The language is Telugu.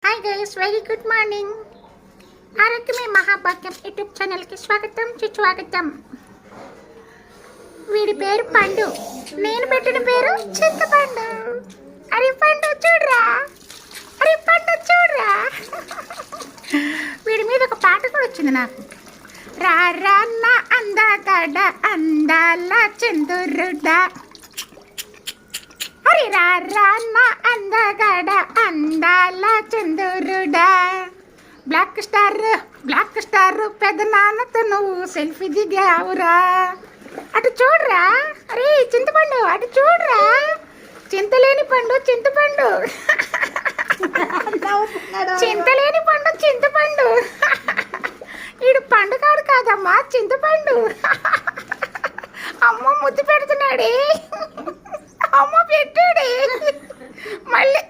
Hi guys, very good morning. ఆరోగ్యమే మహాభాగ్యం యూట్యూబ్ ఛానల్కి స్వాగతం సుస్వాగతం. వీడి పేరు పండు, నేను పెట్టిన పేరు చింతపండు. అరే పండు చూడరా, అరే పండు చూడరా. వీడి మీద ఒక పాట కూడా వచ్చింది నాకు. రా రా నా అందగాడ అందాల చంద్రుడా, అరే రా రా నా అందగాడ అందాల చంద్రుడా. బ్లాక్ స్టార్ పెద్ద నాన్నతో నువ్వు సెల్ఫీ దిగావురా. అటు చూడరా, అరే చింతపండు అటు చూడరా. చింతలేని పండు చింతపండు, చింతలేని పండు చింతపండు. వీడు పండుగాడు కాదమ్మా చింతపండు. అమ్మ ముద్దు పెడుతున్నాడే, అమ్మ పెట్టాడే మళ్ళీ.